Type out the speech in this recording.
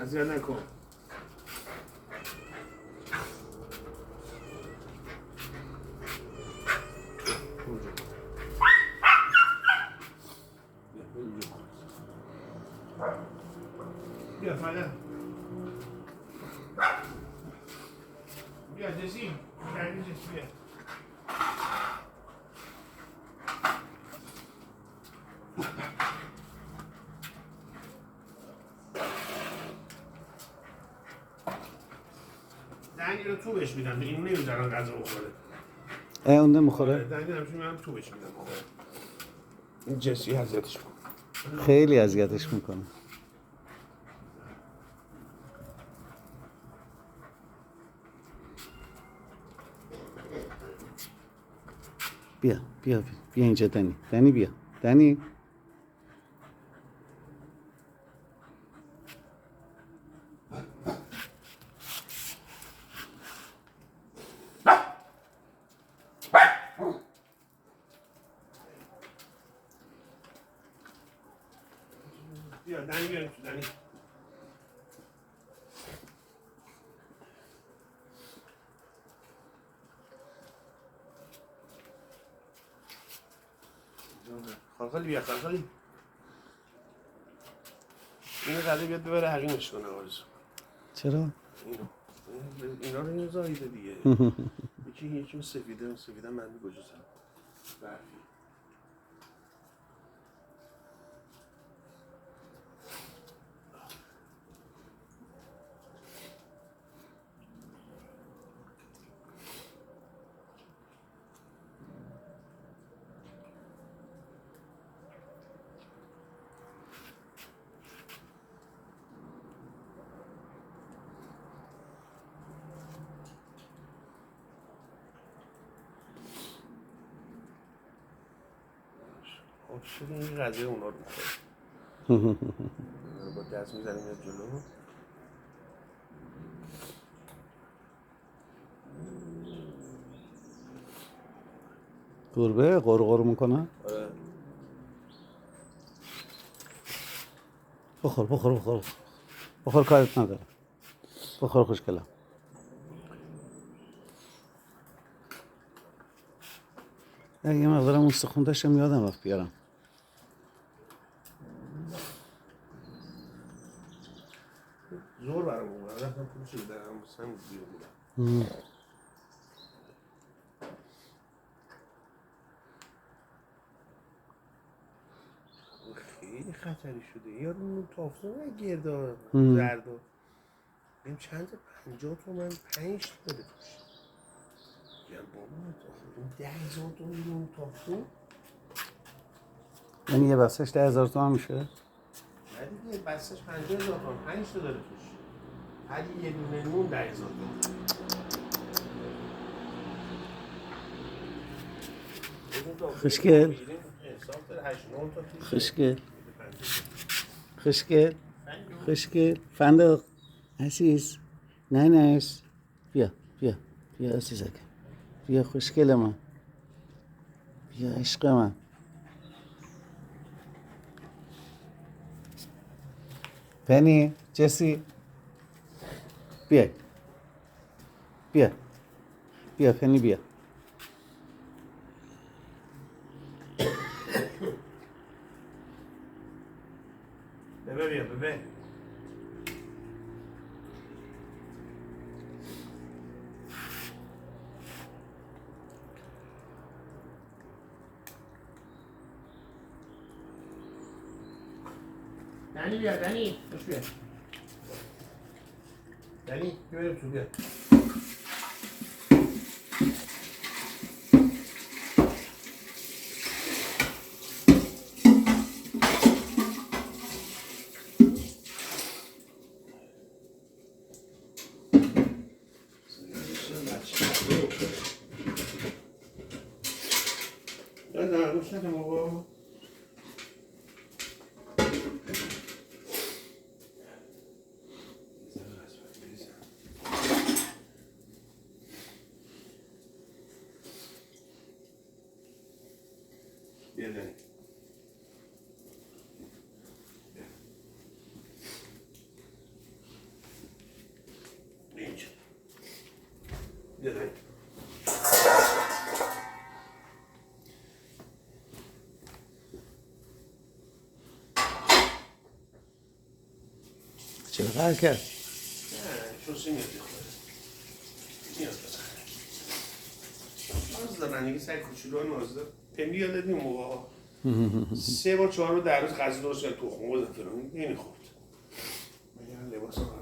اذیت نکن. بیا فعلا. بیا جسی. کردی جسی بیا. دنی رو تو بهش میدم. اینو نمیذارم غذا بخوره. اون نمیخوره؟ دنی همیشه میدم تو بهش میدم بخوره. این جسی اذیتش کن. خیلی اذیتش میکنه. بیا بیا بیا اینجا دنی. دنی بیا. دنی بیا دنی بیاریم تو دنی. خالخالی بیا خالخالی. اینو زده بیاد ببره حقیمش کنه آرزو. چرا؟ اینا رو اینو زاییده دیگه. یکی سفیده من گوجه برفی. خب شده این غذای اونا رو میخوره. با دست میزنیم یه جلو. گربه غرغر میکنه؟ آره. بخور بخور بخور بخور کارت نداره. بخور خوشگلم. یه مقدارم استخون داشتم یادم رفت بیارم. زور برام اومد. رفتم پولش رو بدم بسن بیرون بودم. خیلی خطری شده. یارو اون تافته گردا زرد. این چند 50 تومن 5 تا داره توش. یا بابا این 10,000 تومن اون تافته. یعنی یه بستش 10,000 تومان میشه؟ نه دیگه بستش 50,000 تومن 5 تا داره توش. هر یه دونه نون 10,000 تومن. خوشگل خوشگل خوشگل خوشگل فندق عزیز ننش بیا بیا بیا عزیزک بیا خوشگل من بیا عشق من پنی جسی بیا بیا بیا پنی بیا ببه بیا ببه دنی بیا دنی خوش بیا دنی بیا تو بیا نه گوش نکن بابا بیا دنی چرا قهر کرد؟ نه شوشه میاد بخوره میاد بزن ناز دارن یه سر کوچولو ناز دارن پمی یادت نیم موقع 3 بار 4 بار در روز غذا درست کرد تخم بزن فلان نمیخورد مگر لباس